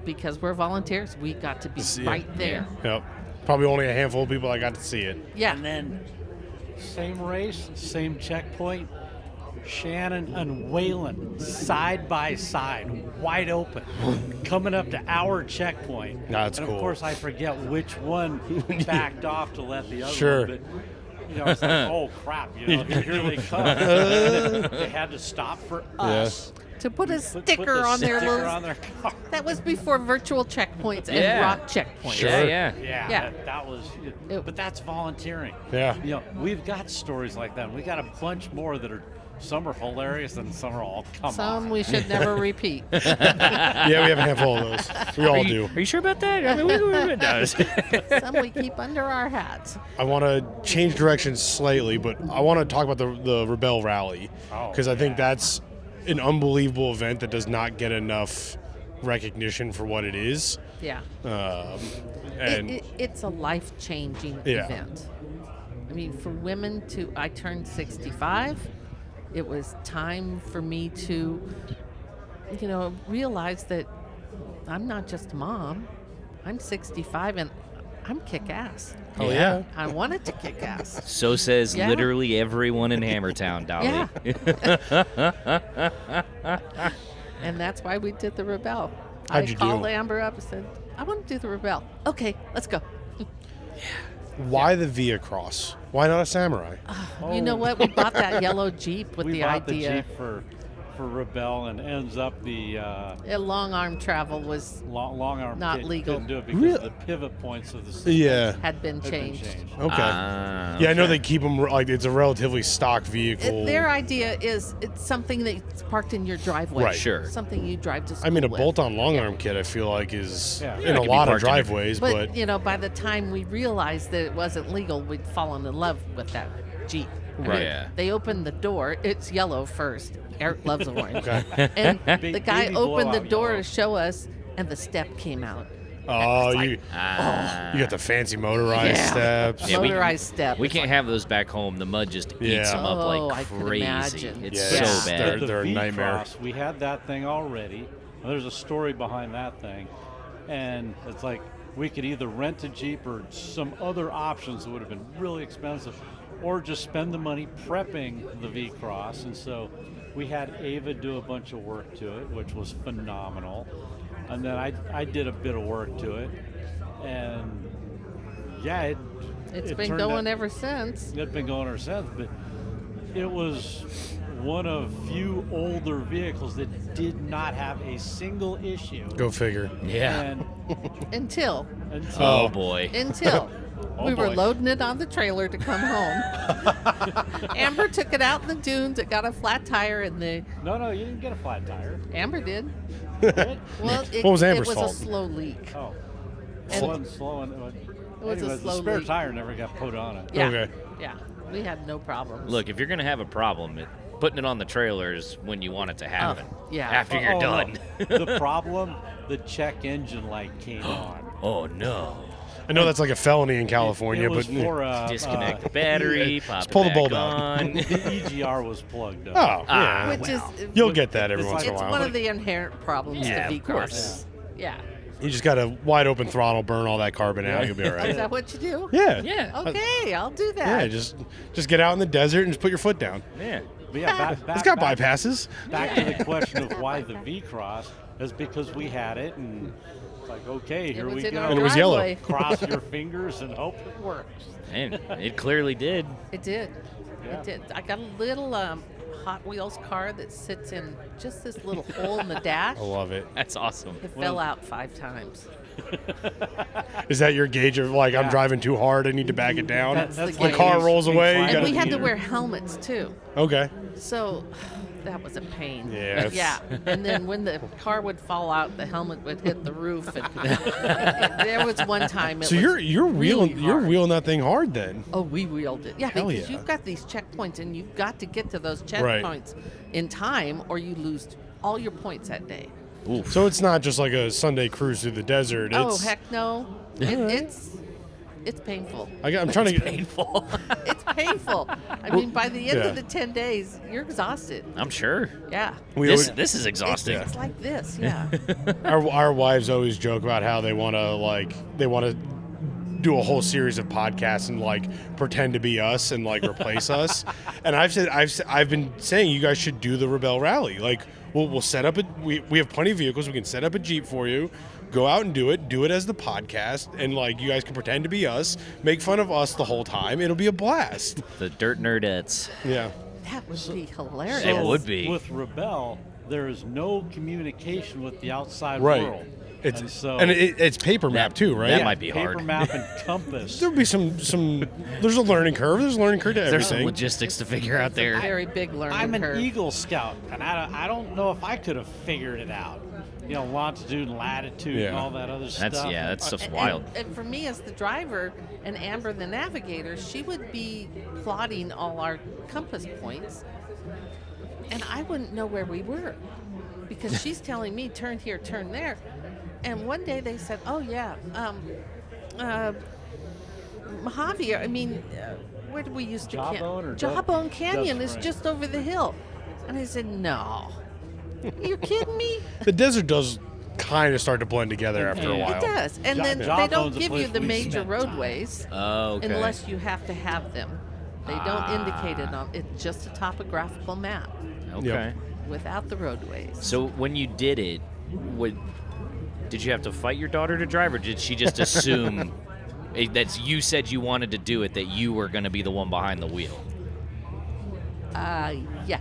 because we're volunteers, we got to be See it. right there. Yep. Probably only a handful of people that got to see it. Yeah. And then same race, same checkpoint. Shannon and Waylon side by side, wide open, coming up to our checkpoint. That's and cool. of course, I forget which one backed off to let the other Sure. one. But, it's like, oh crap, here they come. They had to stop for us. To put a Put sticker the on their sticker little. on their car. That was before virtual checkpoints Yeah. and rock checkpoints. Sure. Yeah. Yeah, that was. It- But that's volunteering. Yeah. We've got stories like that. And we got a bunch more that are. Some are hilarious, and some are all come Some on. we should never repeat. Yeah, we have a handful of those. We all do. Are you sure about that? I mean, we does. Some we keep under our hats. I want to change directions slightly, but I want to talk about the Rebel Rally Oh, because I think yeah. that's an unbelievable event that does not get enough recognition for what it is. Yeah. And It's a life-changing Yeah. event. I mean, for women I turned 65. It was time for me to, realize that I'm not just a mom. I'm 65 and I'm kick-ass. oh yeah, I wanted to kick ass. So says Yeah. literally everyone in Hammertown, Dolly. Yeah. And that's why we did the Rebel. How'd I you called do? Amber up and said, I want to do the Rebel. Okay, let's go. why the Via Cross? Why not a Samurai? You know what? We bought that yellow Jeep with we the bought idea. the Jeep for Rebel, and ends up the Long arm travel was long arm Not kit legal. couldn't do it because Really? the pivot points of the system Yeah. had been had been changed. changed. Okay. Ah, Yeah, I know okay. they keep them like it's a relatively stock vehicle. Their idea is it's something that's parked in your driveway. Right. Sure. Something you drive to school I mean, a with. bolt-on long arm kit, I feel like is Yeah. in Yeah, it a could be lot of parked in your- driveways, But, but by the time we realized that it wasn't legal, we'd fallen in love with that Jeep. Right. Yeah. They opened the door. It's yellow first. Eric loves orange. Okay. And Big- the guy baby opened the blowout door yellow. to show us, and the step came out. oh, It's like, you Ah. got the fancy motorized Yeah. steps. Yeah, we- motorized step. We It's can't like, have those back home. The mud just eats Yeah. them up Oh, like I could crazy. imagine. It's Yeah. so Yeah. bad. They're a nightmare. V-Cross, we had that thing already. And there's a story behind that thing, and it's like we could either rent a Jeep or some other options that would have been really expensive, or just spend the money prepping the V-Cross. And so we had Ava do a bunch of work to it, which was phenomenal. And then I did a bit of work to it, and yeah, It's it been turned going out- ever since. It's been going ever since, but it was one of few older vehicles that did not have a single issue. Go figure. Yeah. And Until until Oh boy. Oh, we were boy. loading it on the trailer to come home. Amber took it out in the dunes. It got a flat tire, and no, you didn't get a flat tire. Amber did. Did? Well, What was Amber's it was fault? a slow leak. Oh, it And- wasn't slow. was a Anyways, slow the spare leak. tire never got put on it. Yeah. Okay. Yeah. We had no problems. Look, if you're gonna have a problem, putting it on the trailer is when you want it to happen. yeah. After you're Oh, done. no. The problem, the check engine light came on. Oh no. I know that's like a felony in California, it was but for Disconnect the battery, pop just it pull the back bulb out. on. the EGR was plugged up. oh, Ah, yeah. Which is You'll get that every It's once in a it's while. one of the inherent problems Yeah, to of V-Cross. course. Yeah. You just got a wide open throttle, burn all that carbon out, you'll be all Is right. that what you do? Yeah. Yeah. Okay, I'll do Yeah, that. just get out in the desert and just put your foot down. Yeah. But yeah, It's got bypasses. Back to the question of why the V-Cross is because we had it, and it's like, okay, here was we in go. our And it was yellow. driveway. Cross your fingers and hope it works. And it clearly did. It did. Yeah. It did. I got a little Hot Wheels car that sits in just this little hole in the dash. I love it. That's awesome. It fell out 5 times. Is that your gauge of like I'm Yeah. driving too hard, I need to back it down? That's the the gauge. car rolls away. You And gotta, we had to meter. wear helmets too. okay. So that was a pain. Yeah, it's- Yeah. And then when the car would fall out, the helmet would hit the roof. And there was one time. It So was you're wheeling really you're hard. wheeling that thing hard then. Oh, we wheeled it. Yeah, Hell because yeah. you've got these checkpoints, and you've got to get to those Right. checkpoints in time, or you lose all your points that day. So it's not just like a Sunday cruise through the desert. Oh It's, heck no! It's painful. I'm trying to get. Painful. It's painful. I mean, by the end Yeah. of the 10 days, you're exhausted. I'm sure. Yeah. We This always, this is exhausting. It's like this. Yeah. our wives always joke about how they want to do a whole series of podcasts and like pretend to be us and like replace us. And I've been saying you guys should do the Rebel Rally. Like we'll set up we have plenty of vehicles. We can set up a Jeep for you. Go out and do it as the podcast, and like you guys can pretend to be us, make fun of us the whole time. It'll be a blast. The Dirt Nerdettes. Yeah. That would be hilarious. It would be. With Rebel, there is no communication with the outside Right. world. It's and so it's paper map too, right? That might be paper hard. map and compass. There'll be some. There's a learning curve. There's a learning curve to There's some everything. logistics to figure out there. Very big learning I'm an curve. Eagle Scout, and I don't know if I could have figured it out. You know, longitude and latitude and Yeah. all that other stuff. That stuff's And- wild. And for me as the driver and Amber the navigator, she would be plotting all our compass points, and I wouldn't know where we were because she's telling me turn here, turn there. And one day they said, "Oh yeah, Mojave. I mean, where did we used to Jawbone or Jawbone Canyon That's is right. just over the hill." And I said, "No, you're kidding me." The desert does kind of start to blend together after a It while. It does. And then they Jawbone's don't a give you place the we major spent time. roadways Oh, okay. unless you have to have them. They don't indicate it on it's just a topographical map Okay. Yep. without the roadways. So when you did it, did you have to fight your daughter to drive, or did she just assume that you said you wanted to do it, that you were going to be the one behind the wheel? Yeah.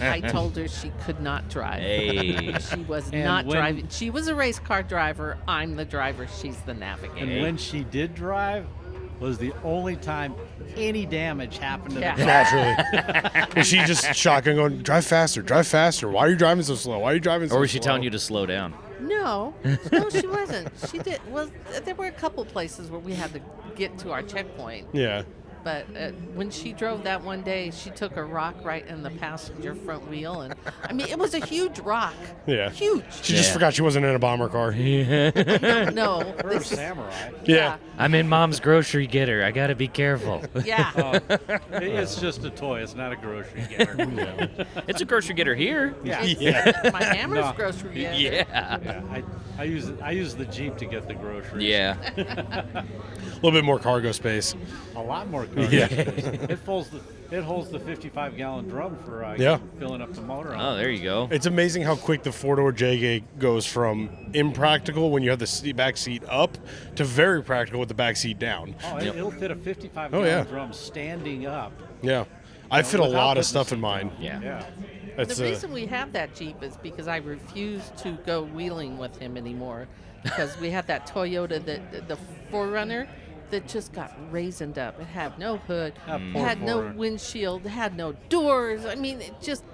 I told her she could not drive. Hey. She was And not when- driving. She was a race car driver. I'm the driver. She's the navigator. And when she did drive, was the only time any damage happened to Yeah. the car. Naturally. Was she just shotgun going, drive faster, drive faster. Why are you driving so slow? Why are you driving so slow? Or was she telling you to slow down? No, she wasn't. She did. Well, there were a couple places where we had to get to our checkpoint. Yeah. But when she drove that one day, she took a rock right in the passenger front wheel, and I mean, it was a huge rock. Yeah. Huge. She just forgot she wasn't in a bomber car. No. Her this is- samurai. Yeah. I'm in Mom's grocery getter. I got to be careful. Yeah. It's just a toy. It's not a grocery getter. It's a grocery getter here. Yeah. It's my hammer's No. grocery getter. Yeah. Yeah, I use the Jeep to get the groceries. Yeah. A little bit more cargo space. A lot more cargo Yeah. space. It holds the 55-gallon drum for Yeah. filling up the motor. Oh, there you go. It's amazing how quick the four-door JK goes from impractical when you have the back seat up to very practical with the back seat down. Oh, it'll fit a 55-gallon Oh, yeah. drum standing up. Yeah. I fit a without lot of putting stuff the in mine. Yeah. Yeah. That's, The reason we have that Jeep is because I refuse to go wheeling with him anymore, because we had that Toyota, the 4Runner, that just got raisined up. It had no hood, That it poor had no 4Runner. windshield, it had no doors. I mean, it just.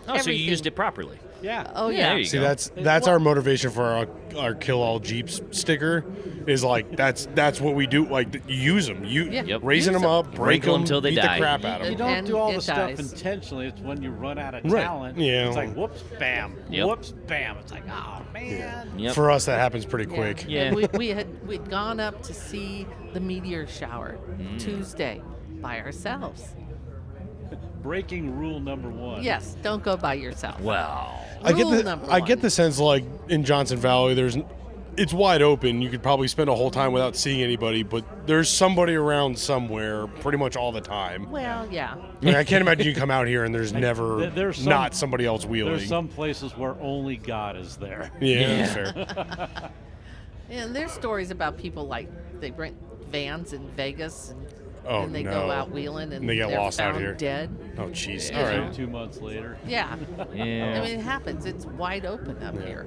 Oh, so you everything. used it properly. Yeah. Oh Yeah, yeah. there you See, go. that's our motivation for our Kill All Jeeps sticker. Is like that's what we do. Like you use them, Yeah. Yep. raising Use them 'em. up, break Wrinkle 'em them till they beat die. the crap out of You them. don't And do all it the stuff dies. intentionally. It's when you run out of Right. talent. Yeah. It's like whoops, bam. Yep. Whoops, bam. It's like, oh man. Yep. For us, that happens pretty Yeah. quick. Yeah. And we'd gone up to see the meteor shower Tuesday by ourselves. Breaking rule number 1. Yes, don't go by yourself. Wow. I get Rule number I get one. the sense like in Johnson Valley, it's wide open. You could probably spend a whole time without seeing anybody, but there's somebody around somewhere pretty much all the time. Well, yeah. I mean, I can't imagine you come out here and there's never there's some- not somebody else wheeling. There's some places where only God is there. yeah, that's fair. And there's stories about people like they rent vans in Vegas Oh, and they no. go out wheeling and They get they're lost out found here. dead. Oh, jeez. Yeah. All right. 2 months later. Yeah. Yeah. I mean, it happens. It's wide open up here.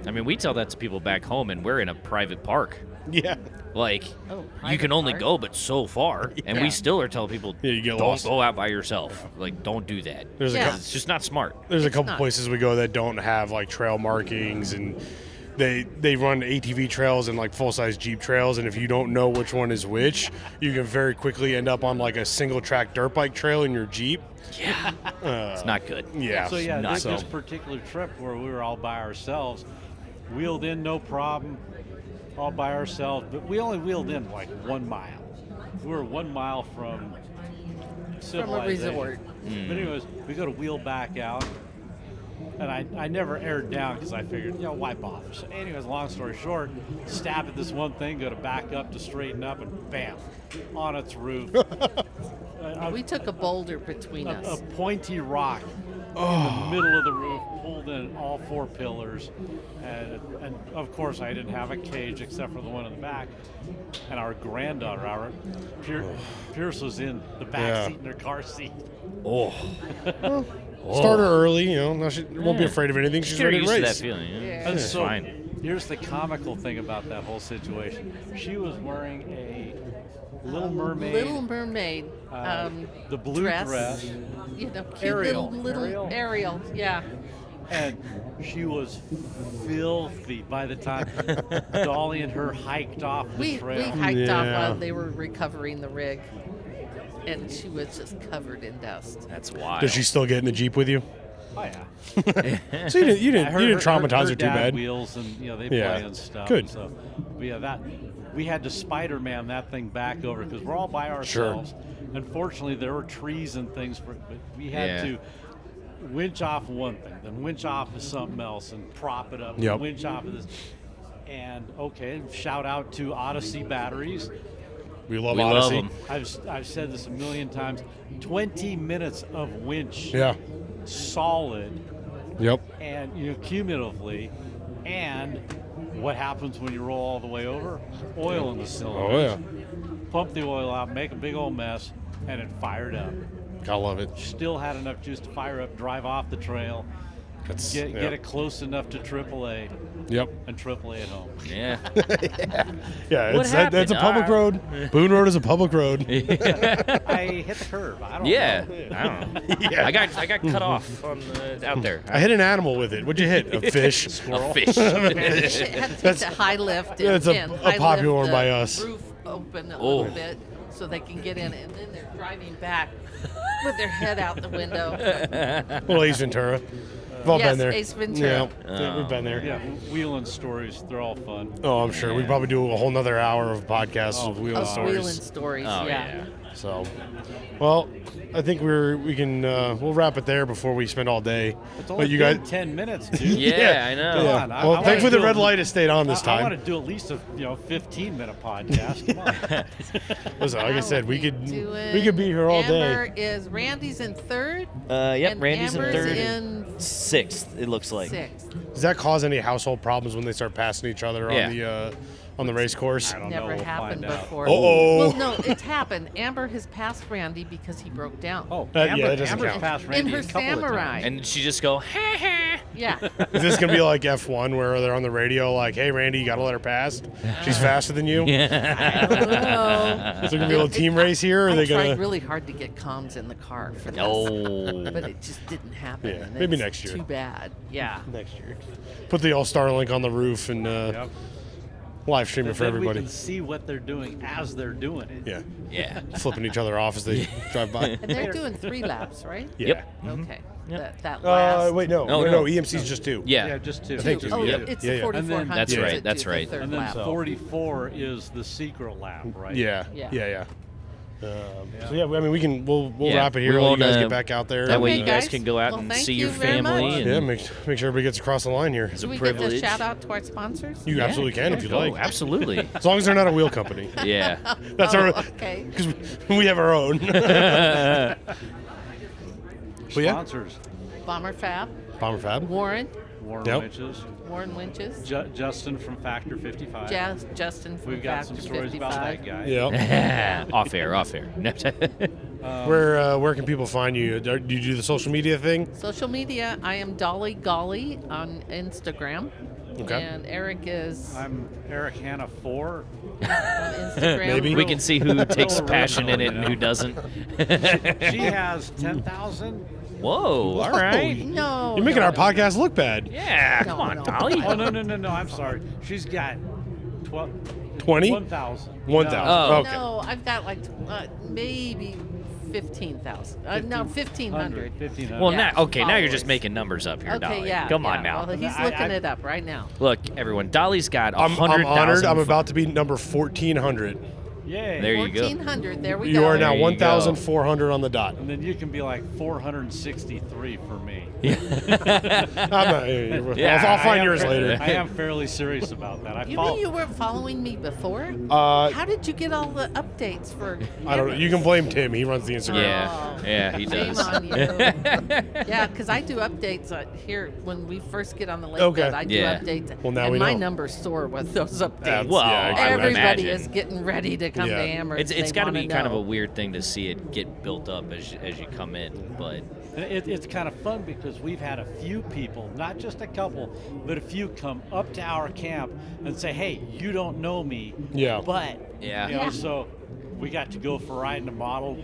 I mean, we tell that to people back home, and we're in a private park. Yeah. Like, Oh, you private can only park? go but so far, and we Yeah. still are telling people, Yeah, you get don't lost. go out by yourself. Like, don't do that. There's a Yeah. couple, It's just not smart. there's a It's couple not. places we go that don't have like trail markings, and they run ATV trails and like full size Jeep trails, and if you don't know which one is which, you can very quickly end up on like a single track dirt bike trail in your Jeep. Yeah. It's not good. Yeah. So yeah, Not this so. particular trip where we were all by ourselves, wheeled in no problem, all by ourselves. But we only wheeled in like 1 mile. We were 1 mile from civilization. resort. But anyways, we go to wheel back out, And I never aired down because I figured, why bother? So anyways, long story short, stab at this one thing, go to back up to straighten up, and bam, on its roof. We took a boulder between A us. pointy rock in the middle of the roof, pulled in all 4 pillars, and of course I didn't have a cage except for the one in the back. And our granddaughter, Pierce, was in the back seat in her car seat. Oh. Start her early, now she won't be afraid of anything. She's Get ready to used to that race. feeling. Yeah. Yeah. And It's so fine. here's the comical thing about that whole situation. She was wearing a Little Mermaid, Little Mermaid. the blue dress, Cute Ariel. little Ariel. Yeah. and she was filthy by the time Dolly and her hiked off the We trail. hiked off Yeah. while they were recovering the rig, and she was just covered in dust. That's wild. Does she still get in the Jeep with you? Oh yeah. So you didn't Her traumatize her too dad bad. Wheels and they Yeah. play and stuff. Good. So, but yeah, that we had to Spider-Man that thing back over because we're all by ourselves. Unfortunately, there were trees and things, but we had to winch off one thing, then winch off of something else, and prop it up. Yep. And winch off of this. And okay, shout out to Odyssey Batteries. We love We love Odyssey. 'em. I've said this a million times. 20 minutes of winch, Yeah. solid. Yep. And cumulatively, and what happens when you roll all the way over? Oil in the cylinder. Oh yeah. Pump the oil out, make a big old mess, and it fired up. I love it. Still had enough juice to fire up, drive off the trail, get it close enough to AAA, Yep. and AAA at home. Yeah. Yeah. What That's a happened? public road. Boone Road is a public road. I hit the curb. I don't Yeah. know. I don't know. Yeah. I got cut off on out there. I hit an animal with it. What'd you hit? A fish. A fish. It had to take the high lift and, That's a high popular lift one by the us. roof open a Oh. little bit so they can get in, and then they're driving back with their head out the window. Little Ace Ventura. We've all Yes, been there. Ace Ventura. Yeah, we've been there. Yeah, wheeling stories, they're all fun. Oh, I'm sure. We'd probably do a whole nother hour of podcasts of wheeling Of stories. wheeling stories, Oh yeah. yeah. So, well, I think we'll wrap it there before we spend all day. It's only But you been guys, 10 minutes, dude. Yeah, I know. yeah. on, I Well, wanna thankfully the do red a- light has stayed on this I want time. to do at least a 15-minute podcast. Come on. Listen, like I said, we could Doing be here all Amber day. is Randy's in third. Yep, and Randy's in Amber's third. in Sixth, it looks like. sixth. Does that cause any household problems when they start passing each other on the race course? I don't know. Never We'll happened find out. before. Uh-oh. Well, no, it's happened. Amber has passed Randy because he broke down. Oh, yeah, Amber, that doesn't Amber's count. passed In Randy her a couple of Samurai. times. And she just go, ha ha. Yeah. Is this gonna be like F1 where they're on the radio like, "Hey, Randy, you gotta let her pass. She's faster than you." I don't know. Is there gonna be a little team race here? Or are I they tried gonna? really hard to get comms in the car for this, Oh. but it just didn't happen. Yeah, and maybe it's next year. Too bad. Yeah. Next year, put the All-Star link on the roof and Yep. live stream it for Then we everybody. can see what they're doing as they're doing it. Yeah, Yeah. flipping each other off as they drive by. And they're doing 3 laps, right? Yeah. Yep. Okay. That last. Wait, no, No, no, no. EMC's just 2. Yeah. Yeah, just two. Thank you. Oh, Yeah. it's Yeah, the yeah. 4,400. That's to right, do that's the right. third And then lap. 44 is the secret lap, right? Yeah, Yeah. yeah. So yeah, I mean, we'll Yeah, wrap it here. we Let you won't, guys get back out there. That way Okay, you guys guys. can go out Well, and thank see you your very much. family. And Yeah, make sure everybody gets across the line here. it's Do a we privilege. get the shout out to our sponsors? You absolutely can if you'd Oh, like, absolutely. as long as they're not a wheel company. Yeah. That's Oh, our okay. because we have our own. Well, yeah. Sponsors. Bomber Fab, Bomber Fab. Warren Yep. Winches. Winches, Justin from Factor 55. Justin from We've got Factor some stories 55. about that guy. Yeah. off air. Where can people find you? Do you do the social media thing? Social media, I am Dolly Golly on Instagram. Okay. And Eric is I'm Eric Hanna 4. on Instagram. Maybe. We can see who takes Real passion in it and original, who doesn't. She has 10,000. Whoa, all right. No. You're making no, our no. podcast look bad. Yeah, No, come on, no. Dolly. Oh, no, I'm sorry. She's got 20? 1,000. 1,000. Oh. Okay. No, I've got like maybe 15,000. No, 1,500. 1,500. Well, Yeah, now, okay, now you're just followers. making numbers up here, Okay, Dolly. yeah. Come on yeah. now. Well, he's I- looking I- it up right now. Look, everyone, Dolly's got I'm 100,000. honored. I'm about to be number 1,400. Yay. There you go. 1,400. There we You go. are now There you go. 1,400 on the dot. And then you can be like 463 for me. I'm not, Yeah, I'll find I am yours later. I am fairly serious about that. You mean you weren't following me before? Uh, How did you get all the updates for? I don't know. You can blame Tim. He runs the Instagram. Yeah, yeah, he Shame does. on you. Yeah, because I do updates here when we first get on the lake Okay. bed. I do Yeah. updates. Well, now and we my know. numbers soar with those updates. Well, Yeah, I would Everybody imagine. is getting ready to come Yeah. to Amherst. It's got to They be wanna kind of a know. weird thing to see it get built up as you come in, but And it's kind of fun because we've had a few people, not just a couple, but a few come up to our camp and say, "Hey, you don't know me, Yeah. but Yeah. you know." Yeah. So we got to go for riding a Model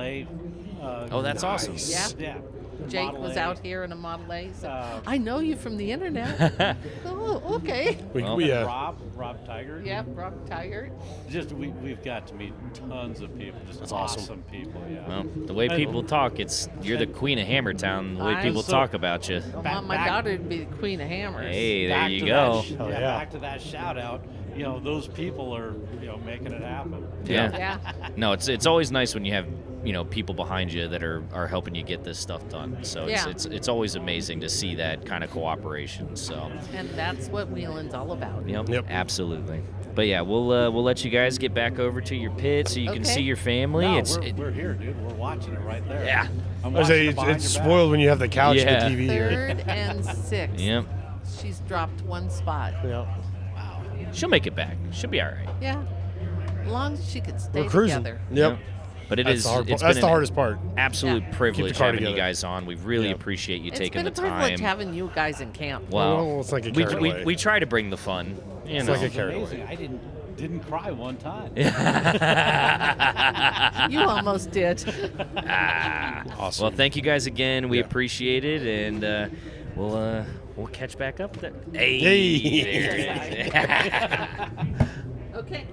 A. oh, that's awesome. Yeah. Yeah. Jake Model was A. out here in a Model A. So Uh, I know you from the internet. Oh, okay. Well, Rob Tiger. Yep, Rob Tiger. Just we've got to meet tons of people, just That's awesome. awesome people. Yeah. Well, the way people talk, you're the queen of Hammertown. The way I'm people so- talk about you. I want my back- daughter to be the queen of hammers. Hey, there Back you to go. that Oh, yeah. Back to that shout out. You know, those people are making it happen. Yeah. Yeah. No, it's always nice when you have people behind you that are helping you get this stuff done. So Yeah. it's always amazing to see that kind of cooperation. So And that's what wheeling's all about. Yep. absolutely. But yeah, we'll let you guys get back over to your pit so you can Okay. see your family. No, we're here, dude. We're watching it right there. Yeah. I'm I say watching it it's behind your spoiled back. when you have the couch Yeah. and the TV here. Third and sixth. Yep. She's dropped one spot. Yeah. She'll make it back. She'll be all right. Yeah. As long as she can stay We're cruising. together. Yep. But it That's is the hard it's part. That's been the an hardest part. absolute Yeah. privilege Keep the car having you together. guys on. We really Yeah. appreciate you It's taking been the a privilege time. having you guys in camp. Well, let's not get we, carried we, away. we try to bring the fun. You It's know. like a It's carried away. amazing. I didn't cry one time. You almost did. Awesome. Well, thank you guys again. We Yeah. appreciate it, and we'll catch back up. Hey, Hey. there it is. Okay.